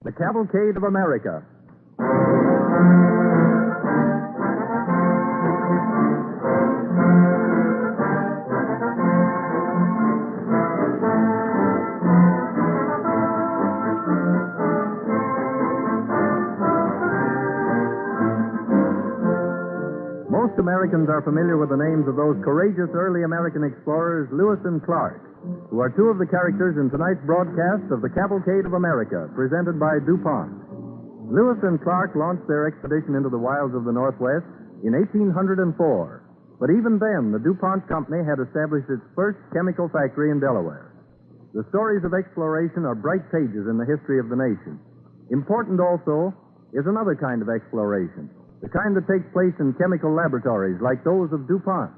The Cavalcade of America. Most Americans are familiar with the names of those courageous early American explorers, Lewis and Clark, who are two of the characters in tonight's broadcast of the Cavalcade of America, presented by DuPont. Lewis and Clark launched their expedition into the wilds of the Northwest in 1804, but even then, the DuPont Company had established its first chemical factory in Delaware. The stories of exploration are bright pages in the history of the nation. Important also is another kind of exploration, the kind that takes place in chemical laboratories like those of DuPont,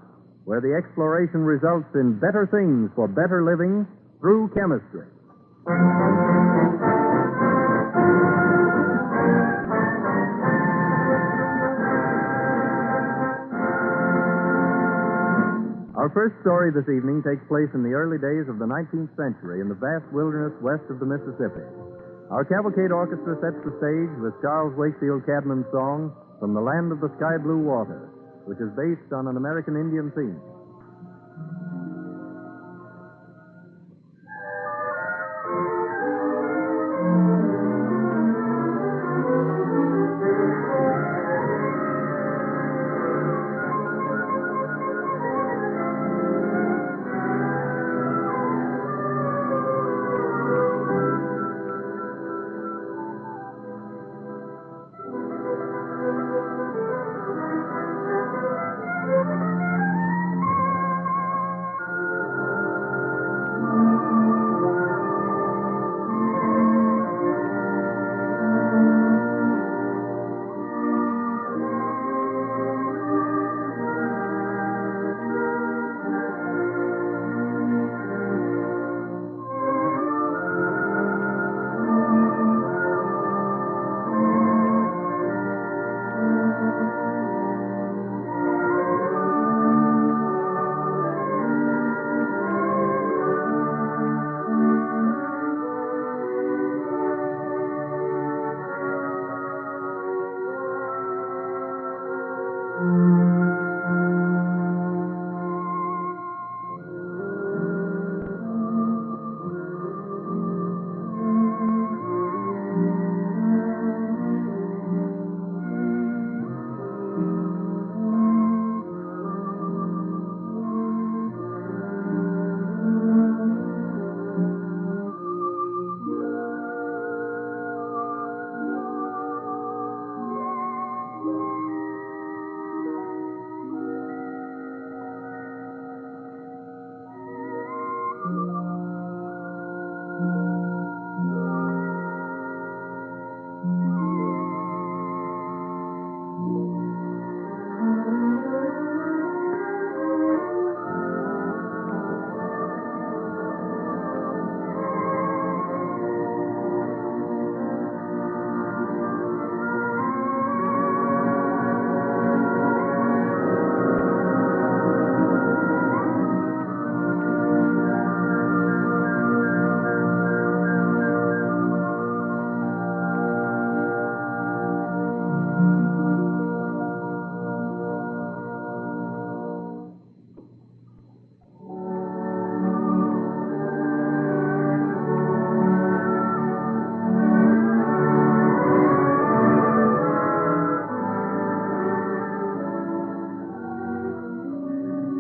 where the exploration results in better things for better living through chemistry. Our first story this evening takes place in the early days of the 19th century in the vast wilderness west of the Mississippi. Our Cavalcade Orchestra sets the stage with Charles Wakefield Cadman's song, From the Land of the Sky Blue Water, which is based on an American Indian theme.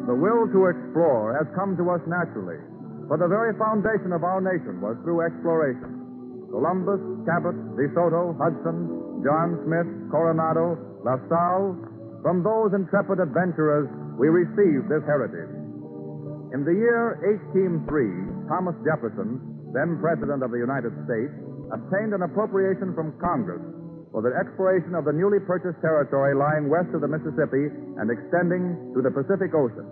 The will to explore has come to us naturally, for the very foundation of our nation was through exploration. Columbus, Cabot, De Soto, Hudson, John Smith, Coronado, La Salle, from those intrepid adventurers, we received this heritage. In the year 1803, Thomas Jefferson, then President of the United States, obtained an appropriation from Congress for the exploration of the newly purchased territory lying west of the Mississippi and extending to the Pacific Ocean.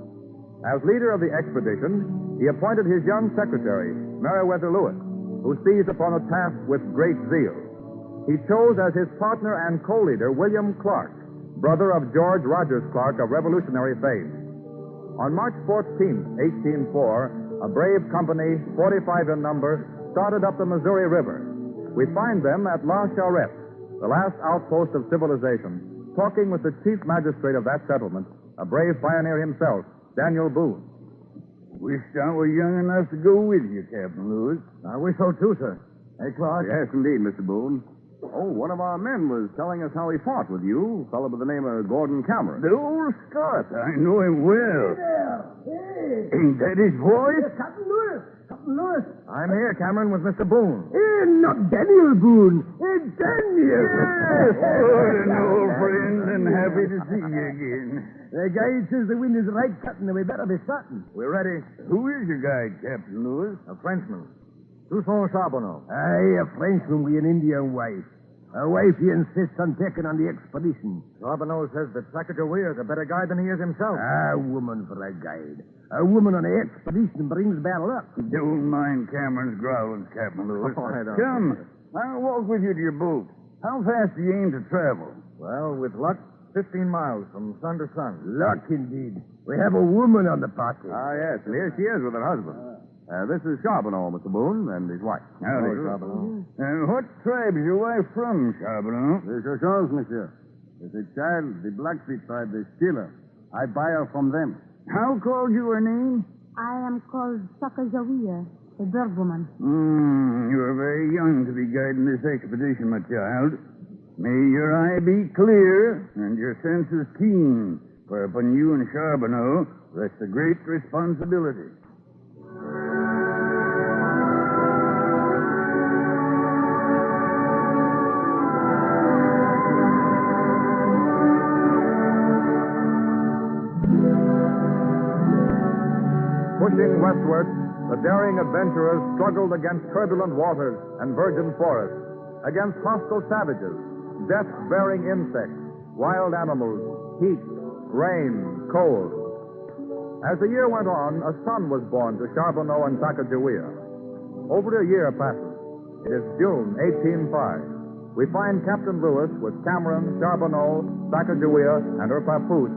As leader of the expedition, he appointed his young secretary, Meriwether Lewis, who seized upon the task with great zeal. He chose as his partner and co-leader William Clark, brother of George Rogers Clark of Revolutionary fame. On March 14, 1804, a brave company, 45 in number, started up the Missouri River. We find them at La Charrette, the last outpost of civilization, talking with the chief magistrate of that settlement, a brave pioneer himself, Daniel Boone. Wished I were young enough to go with you, Captain Lewis. I wish so, too, sir. Hey, Clark? Yes, indeed, Mr. Boone. Oh, one of our men was telling us how he fought with you, a fellow by the name of Gordon Cameron. The old Scot. I know him well. Hey there. Hey. Ain't that his voice? Captain Lewis. Captain Lewis. I'm here, Cameron, with Mr. Boone. Not Daniel Boone. Daniel. Yes. What an old friend, and happy to see you again. The guide says the wind is right, Captain, and we better be starting. We're ready. Who is your guide, Captain Lewis? A Frenchman. Toussaint Charbonneau. Aye, a Frenchman with an Indian wife. A wife he insists on taking on the expedition. Charbonneau says that Sacagawea is a better guide than he is himself. A woman for a guide. A woman on the expedition brings bad luck. Don't mind Cameron's growls, Captain Lewis. Oh, I don't. Come, I'll walk with you to your boat. How fast do you aim to travel? Well, with luck, 15 miles from sun to sun. Luck, indeed. We have a woman on the party. Yes, and here she is with her husband. This is Charbonneau, Mr. Boone, and his wife. Howdy. Charbonneau. What tribe's your wife from, Charbonneau? The Shoshons, monsieur. As a child, the Blackfeet tribe, they steal her. I buy her from them. How called you her name? I am called Sacagawea, a bird woman. You are very young to be guiding this expedition, my child. May your eye be clear and your senses keen, for upon you and Charbonneau rests a great responsibility. Pushing westward, the daring adventurers struggled against turbulent waters and virgin forests, against hostile savages, death-bearing insects, wild animals, heat, rain, cold. As the year went on, a son was born to Charbonneau and Sacagawea. Over a year passes. It is June 1805. We find Captain Lewis with Cameron, Charbonneau, Sacagawea, and her papoose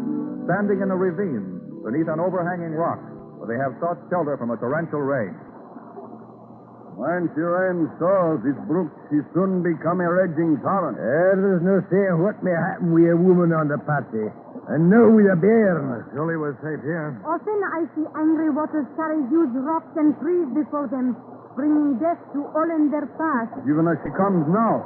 standing in a ravine beneath an overhanging rock where they have sought shelter from a torrential rain. Once you rain soars, this brook, she soon become a raging torrent. There's no saying what may happen with a woman on the party. And now with a bear. Surely we're safe here. Often I see angry waters carry huge rocks and trees before them, bringing death to all in their path. Even as she comes now.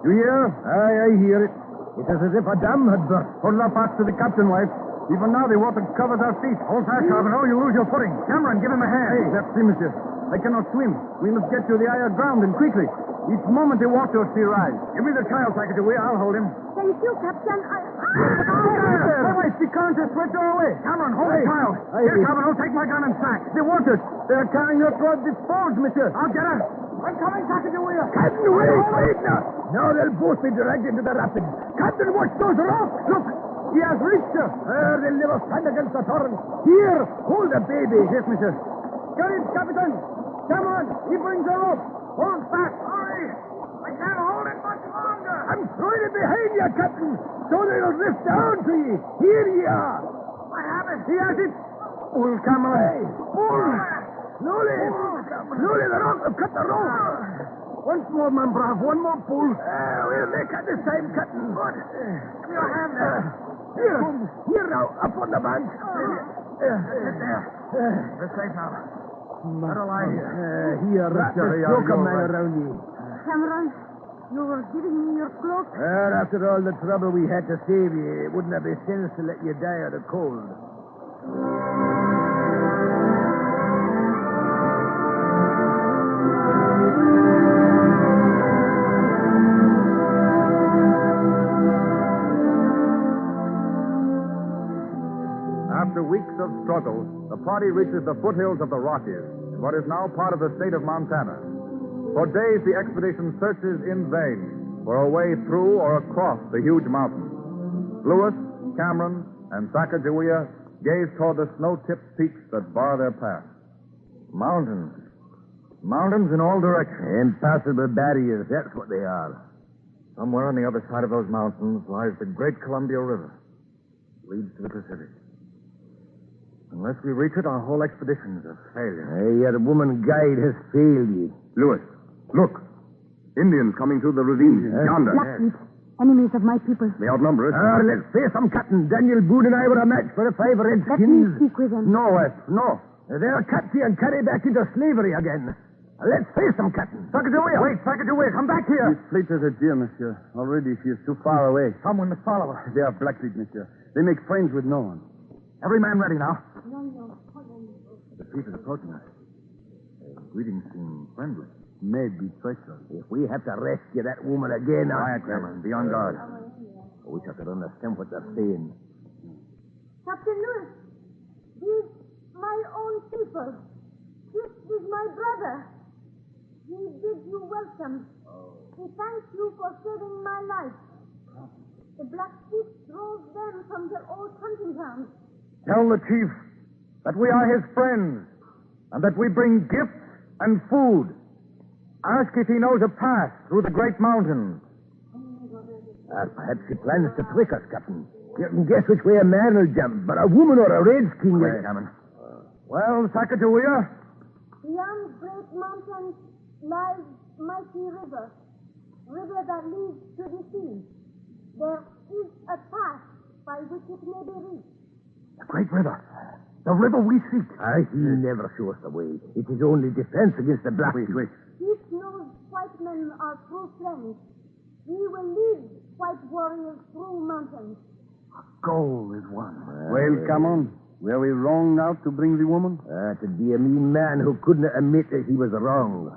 You hear? Aye, I hear it. It is as if a dam had burst. Hold up fast to the captain, wife. Even now the water covers our feet. Hold fast, Charbonneau. You lose your footing. Cameron, give him a hand. Hey, let's see, monsieur. I cannot swim. We must get to the higher ground, and quickly. Each moment the water will see rise. Give me the child, Sacagawea. I'll hold him. Thank you, Captain. My wife, the current has swept her away. Cameron, hold the child. Here, Charbonneau, take my gun and sack. The water. They're carrying her toward this falls, monsieur. I'll get her. I'm coming, Sacagawea. Captain, wait now. Now they'll both be dragged into the rapids. Captain, watch those rocks. Look. He has reached her. They'll never stand against the torrent. Here, hold the baby. Yes, monsieur. Get it, Captain. Cameron, he brings her up. Hold fast. Hurry. I can't hold it much longer. I'm throwing it behind you, Captain, so they'll drift down to you. Here you are. I have it. He has it. Pull, Cameron. Hey, pull. Slowly. Slowly, the rope. Cut the rope. Once more, man, brave. One more pull. We'll make it this time, Captain. Good. Give me your hand there. Here now, up on the bank. There. We're safe now. Where'll I Here, wrap the cloak of mine around you. Cameron, you were giving me your cloak. After all the trouble we had to save you, it wouldn't have been sense to let you die of the cold. After weeks of struggle, the party reaches the foothills of the Rockies, in what is now part of the state of Montana. For days, the expedition searches in vain for a way through or across the huge mountains. Lewis, Cameron, and Sacagawea gaze toward the snow-tipped peaks that bar their path. Mountains. Mountains in all directions. Impassable barriers, that's what they are. Somewhere on the other side of those mountains lies the great Columbia River. It leads to the Pacific. Unless we reach it, our whole expedition is a failure. Your woman guide has failed you. Lewis, look. Indians coming through the ravine. Yonder. Blackfeet, enemies of my people. They outnumber us. Let's face them, Captain. Daniel Boone and I were a match for the 5 Let me redskins. speak with them. No, wife, no. They'll catch you and carry back into slavery again. Let's face them, Captain. Sacagawea! Wait, Sacagawea, come back here! This fleet is a deer, monsieur. Already she is too far away. Someone must follow her. They are Blackfeet, monsieur. They make friends with no one. Every man ready now. The fleet is approaching us. Greetings seem friendly. Maybe treacherous. If we have to rescue that woman again, Quiet, Cameron. Be on guard. I wish I could understand what they're saying. Captain Lewis, these my own people. This is my brother. He bids you welcome. He thanks you for saving my life. The Blackfeet drove them from their old hunting grounds. Tell the chief that we are his friends and that we bring gifts and food. Ask if he knows a path through the great mountains. Perhaps he plans to trick us, Captain. You can guess which way a man will jump, but a woman or a redskin will... Wait, Cameron. Well, Sacagawea? Beyond great mountains lies mighty river that leads to the sea. There is a path by which it may be reached. The great river. The river we seek. He never shows the way. It is only defense against the Blackfeet. Chief knows white men are true friends. He will lead white warriors through mountains. Goal is won. Well, come on. Were we wrong now to bring the woman? To be a mean man who couldn't admit that he was wrong.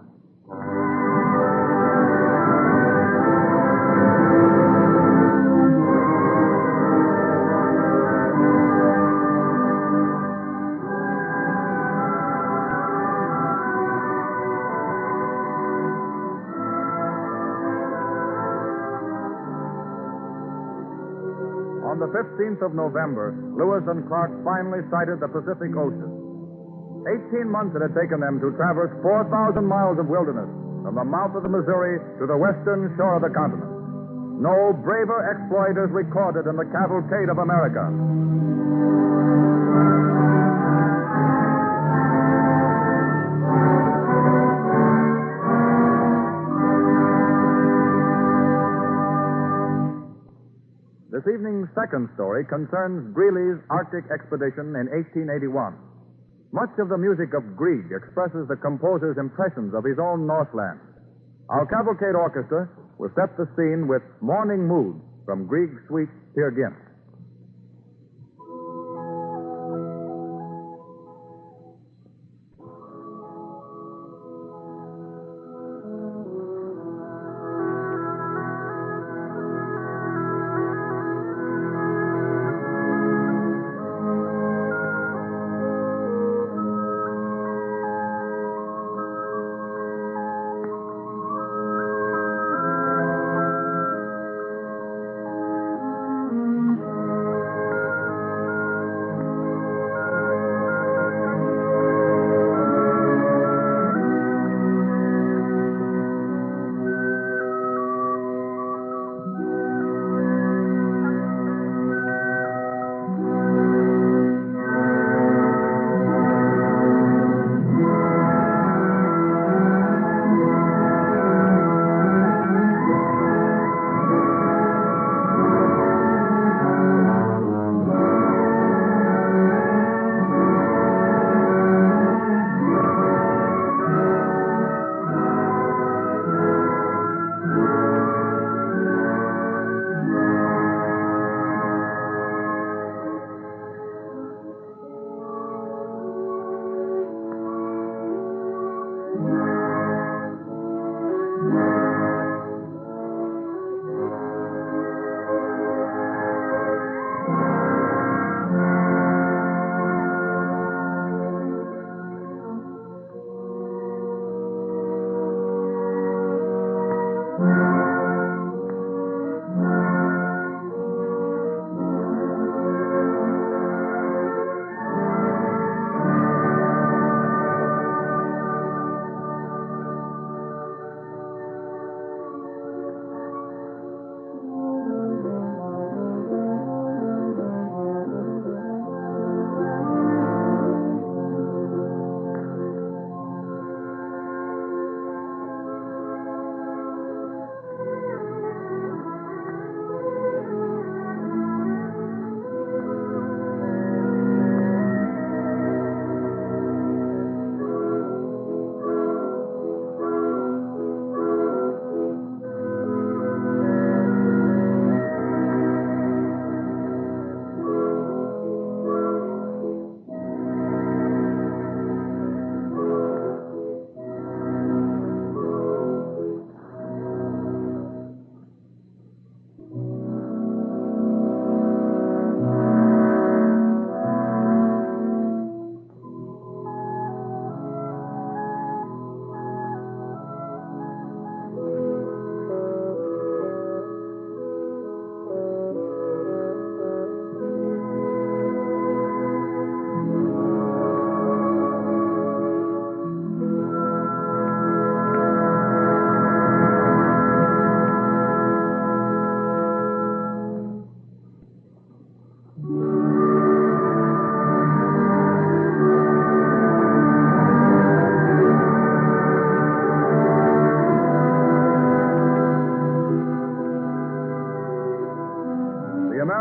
On the 15th of November, Lewis and Clark finally sighted the Pacific Ocean. 18 months it had taken them to traverse 4,000 miles of wilderness from the mouth of the Missouri to the western shore of the continent. No braver exploit is recorded in the Cavalcade of America. This evening's second story concerns Greeley's Arctic expedition in 1881. Much of the music of Grieg expresses the composer's impressions of his own Northland. Our Cavalcade Orchestra will set the scene with Morning Mood from Grieg's suite Peer Gynt.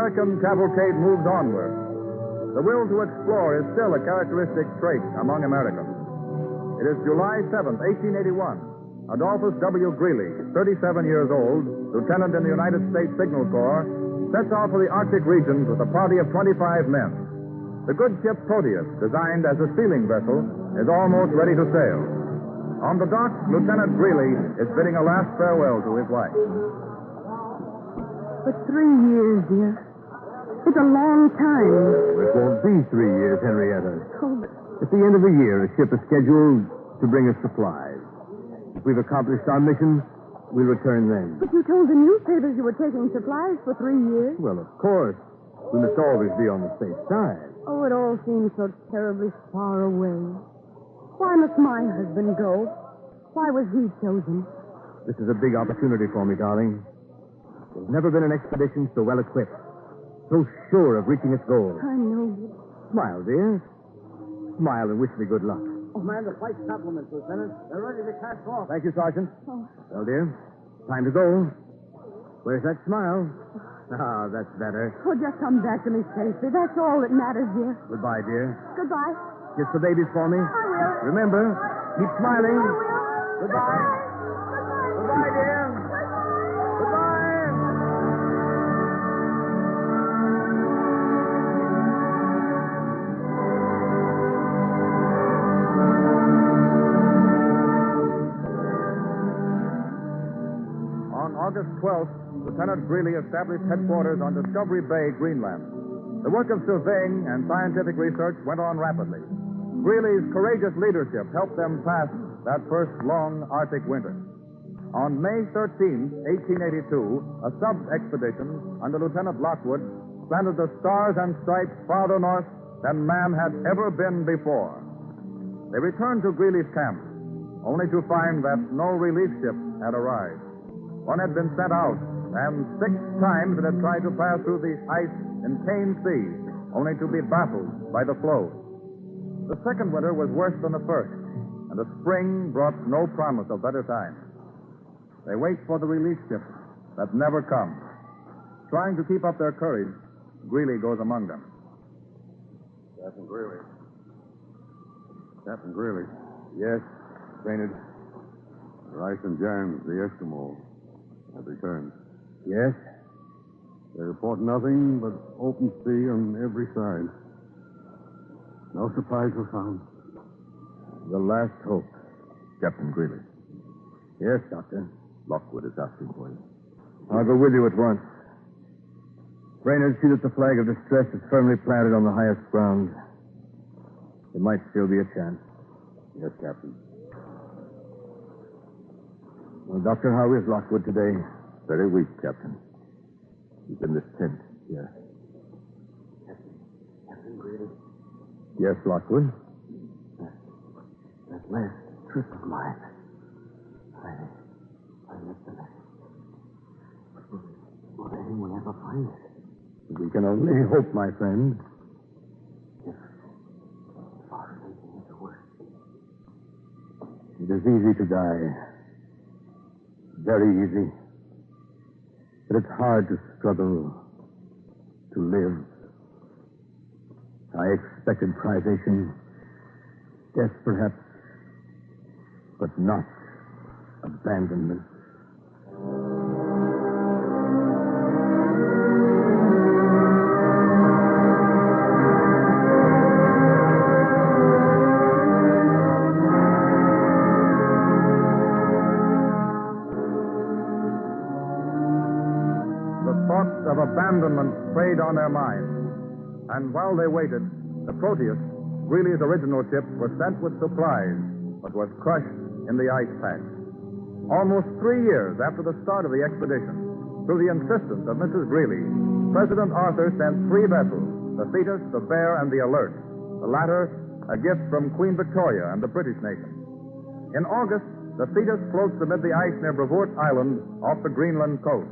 American cavalcade moves onward. The will to explore is still a characteristic trait among Americans. It is July 7th, 1881. Adolphus W. Greeley, 37 years old, lieutenant in the United States Signal Corps, sets off for the Arctic regions with a party of 25 men. The good ship Proteus, designed as a sealing vessel, is almost ready to sail. On the dock, Lieutenant Greeley is bidding a last farewell to his wife. For 3 years, dear. It's a long time. It won't be 3 years, Henrietta. Oh, but At the end of the year, a ship is scheduled to bring us supplies. If we've accomplished our mission, we'll return then. But you told the newspapers you were taking supplies for 3 years. Well, of course. We must always be on the safe side. Oh, it all seems so terribly far away. Why must my husband go? Why was he chosen? This is a big opportunity for me, darling. There's never been an expedition so well equipped, so sure of reaching its goal. I know. Smile, dear. Smile and wish me good luck. Command the flight compliments, Lieutenant. They're ready to cast off. Thank you, Sergeant. Oh. Well, dear, time to go. Where's that smile? Ah, that's better. Oh, just come back to me safely. That's all that matters, dear. Goodbye, dear. Goodbye. Kiss the babies for me. I will. Remember, keep smiling. I will. Goodbye. Goodbye, dear. Goodbye. On August 12th, Lieutenant Greeley established headquarters on Discovery Bay, Greenland. The work of surveying and scientific research went on rapidly. Greeley's courageous leadership helped them pass that first long Arctic winter. On May 13, 1882, a sub-expedition under Lieutenant Lockwood planted the stars and stripes farther north than man had ever been before. They returned to Greeley's camp, only to find that no relief ship had arrived. One had been sent out, and 6 times it had tried to pass through the ice in Kane Sea, only to be baffled by the floe. The second winter was worse than the first, and the spring brought no promise of better times. They wait for the relief ship that never comes. Trying to keep up their courage, Greeley goes among them. Captain Greeley. Captain Greeley. Yes, Brainerd. Rice and Jams, the Eskimo, have returned. Yes? They report nothing but open sea on every side. No supplies were found. The last hope. Captain Greeley. Yes, Doctor. Lockwood is asking for you. I'll go with you at once. Brainerd, see that the flag of distress is firmly planted on the highest ground. There might still be a chance. Yes, Captain. Well, Doctor, how is Lockwood today? Very weak, Captain. He's in this tent here. Captain Greeley, Yes, Lockwood. that last trip of mine, I missed the message. Will anyone ever find it? We can only hope, my friend. If our thinking is the worst. It is easy to die. Very easy. But it's hard to struggle, to live. I expected privation, death perhaps, but not abandonment. Of abandonment preyed on their minds. And while they waited, the Proteus, Greeley's original ship, was sent with supplies, but was crushed in the ice pack. Almost 3 years after the start of the expedition, through the insistence of Mrs. Greeley, President Arthur sent 3 vessels, the Thetis, the Bear, and the Alert, the latter a gift from Queen Victoria and the British nation. In August, the Thetis floats amid the ice near Brevoort Island off the Greenland coast.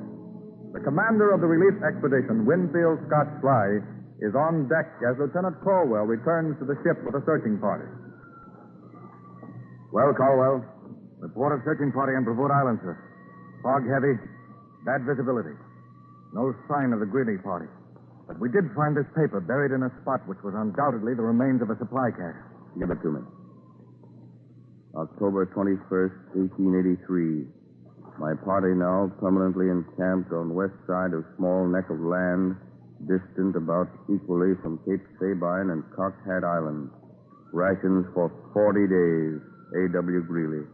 The commander of the relief expedition, Winfield Scott Sly, is on deck as Lieutenant Caldwell returns to the ship with a searching party. Well, Caldwell, report of searching party on Brevoort Island, sir. Fog heavy, bad visibility. No sign of the Greeley party. But we did find this paper buried in a spot which was undoubtedly the remains of a supply cache. Give it to me. October 21st, 1883. My party now permanently encamped on west side of small neck of land, distant about equally from Cape Sabine and Cocked Hat Island. Rations for 40 days. A.W. Greeley.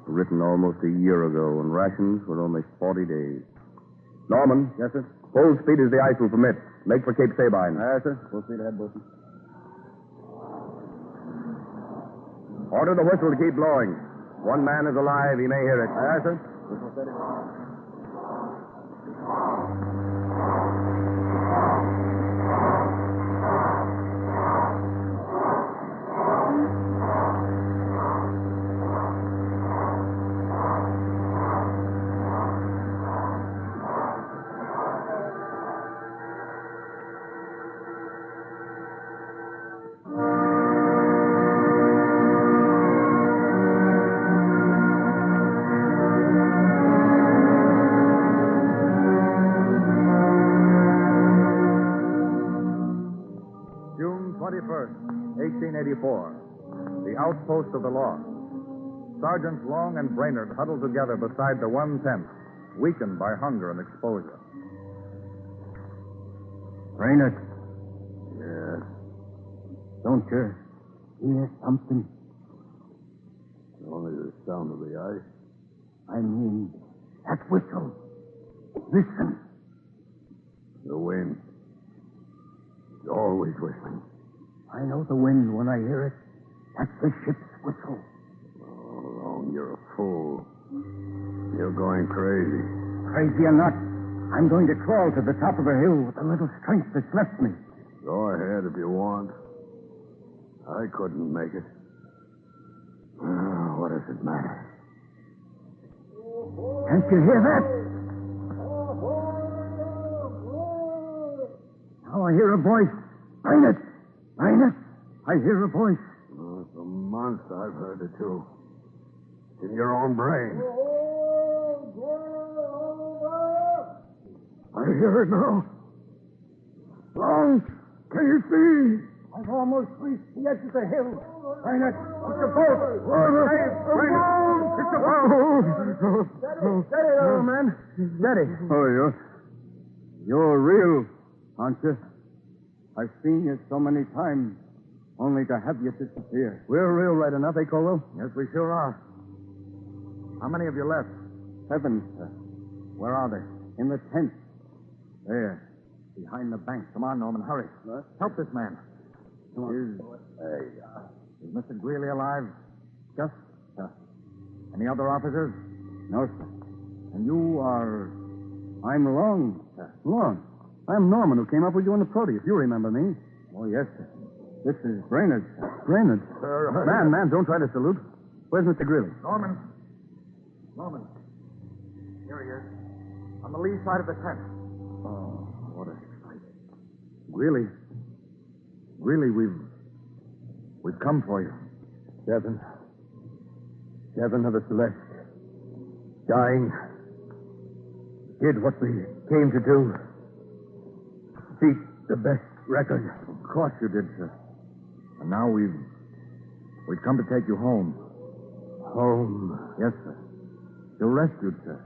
Written almost a year ago, and rations for only 40 days. Norman. Yes, sir? Full speed as the ice will permit. Make for Cape Sabine. Yes, sir. Full speed ahead, Wilson. Order the whistle to keep blowing. One man is alive. He may hear it. Yes, sir. Whistle steady. June 21st, 1884. The outpost of the law. Sergeants Long and Brainerd huddled together beside the one tent, weakened by hunger and exposure. Brainerd, Yes. don't you hear something? Only the sound of the ice. I mean, that whistle. Listen. The wind. It's always whistling. I know the wind when I hear it. That's the ship's whistle. Oh, Long, you're a fool. You're going crazy. Crazy or not, I'm going to crawl to the top of the hill with the little strength that's left me. Go ahead if you want. I couldn't make it. What does it matter? Can't you hear that? Now I hear a voice. Brainerd! Brainerd! I hear a voice. Oh, for months I've heard it too. It's in your own brain. I hear it now. Long, can you see? I've almost reached the edge of the hill. Brainerd, it's a boat. It's a boat. Steady, old man. Steady. Oh, you're real, aren't you? I've seen you so many times, only to have you disappear. We're real right enough, eh, Colwell? Yes, we sure are. How many of you left? 7, sir. Where are they? In the tent. There. Behind the bank. Come on, Norman, hurry. What? Help this man. Is Mr. Greeley alive? Just, sir. Any other officers? No, sir. And you are... I'm Long, sir. Long. I'm Norman, who came up with you in the Proteus. You remember me. Oh, yes, sir. This is Brainerd, sir. Brainerd. Sir, Man, don't try to salute. Where's Mr. Greeley? Norman. Here he is. On the lee side of the tent. Oh, what a sight. Greeley, we've come for you. Seven of us left. Dying. Did what we came to do. Beat the best record. Of course you did, sir. And now we've come to take you home. Home. Yes, sir. You're rescued, sir.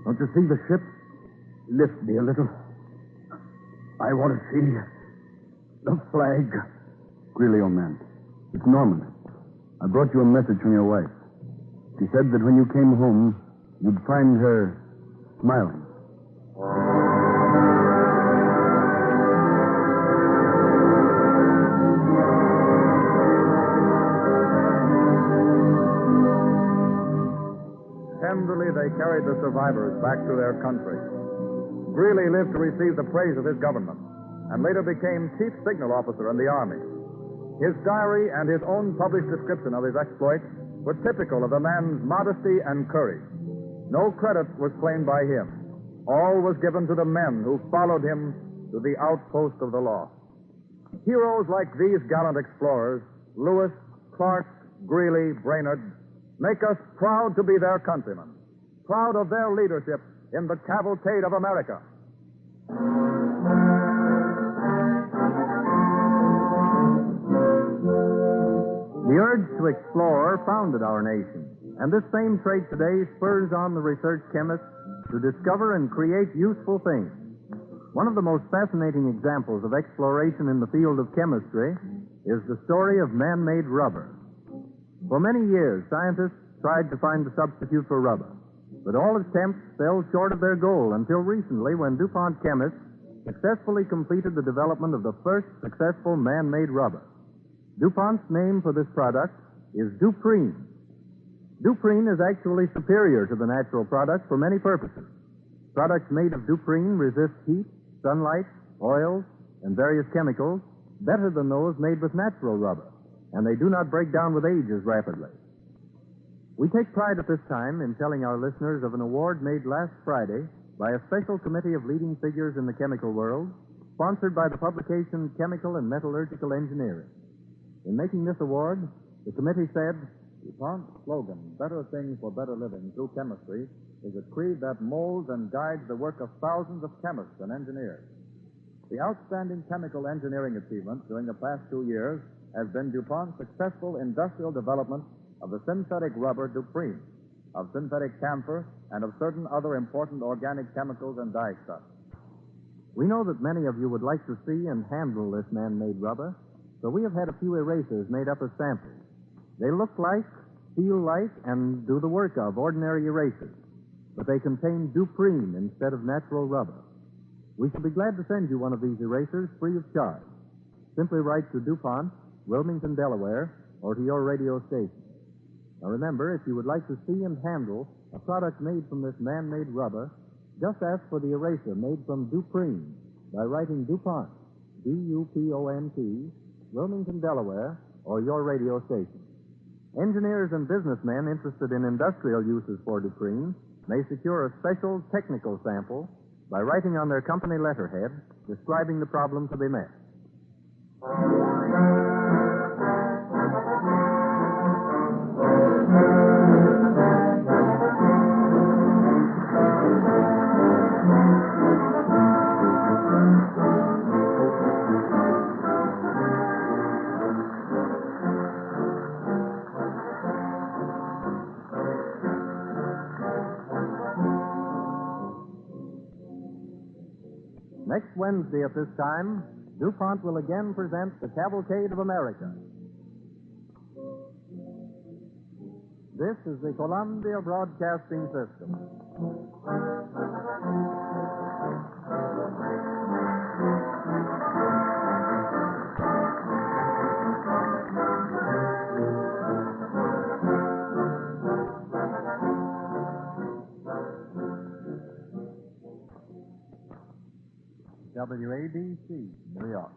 Don't you see the ship? Lift me a little. I want to see the flag. Greeley, old man. It's Norman. I brought you a message from your wife. She said that when you came home, you'd find her smiling. Tenderly, they carried the survivors back to their country. Greeley lived to receive the praise of his government and later became chief signal officer in the Army. His diary and his own published description of his exploits were typical of the man's modesty and courage. No credit was claimed by him. All was given to the men who followed him to the outpost of the law. Heroes like these gallant explorers, Lewis, Clark, Greeley, Brainerd, make us proud to be their countrymen, proud of their leadership in the cavalcade of America. The urge to explore founded our nation, and this same trait today spurs on the research chemists to discover and create useful things. One of the most fascinating examples of exploration in the field of chemistry is the story of man-made rubber. For many years, scientists tried to find a substitute for rubber, but all attempts fell short of their goal until recently when DuPont chemists successfully completed the development of the first successful man-made rubber. DuPont's name for this product is Duprene. Duprene is actually superior to the natural product for many purposes. Products made of Duprene resist heat, sunlight, oils, and various chemicals better than those made with natural rubber, and they do not break down with age as rapidly. We take pride at this time in telling our listeners of an award made last Friday by a special committee of leading figures in the chemical world, sponsored by the publication Chemical and Metallurgical Engineering. In making this award, the committee said, DuPont's slogan, better things for better living through chemistry, is a creed that molds and guides the work of thousands of chemists and engineers. The outstanding chemical engineering achievement during the past 2 years has been DuPont's successful industrial development of the synthetic rubber Duprene, of synthetic camphor, and of certain other important organic chemicals and dyestuffs. We know that many of you would like to see and handle this man-made rubber, so we have had a few erasers made up as samples. They look like, feel like, and do the work of ordinary erasers, but they contain Duprene instead of natural rubber. We shall be glad to send you one of these erasers free of charge. Simply write to DuPont, Wilmington, Delaware, or to your radio station. Now remember, if you would like to see and handle a product made from this man-made rubber, just ask for the eraser made from Duprene by writing DuPont, D-U-P-O-N-T, Wilmington, Delaware, or your radio station. Engineers and businessmen interested in industrial uses for Duprene may secure a special technical sample by writing on their company letterhead describing the problem to be met. Next Wednesday at this time, DuPont will again present the Cavalcade of America. This is the Columbia Broadcasting System. WABC, New York.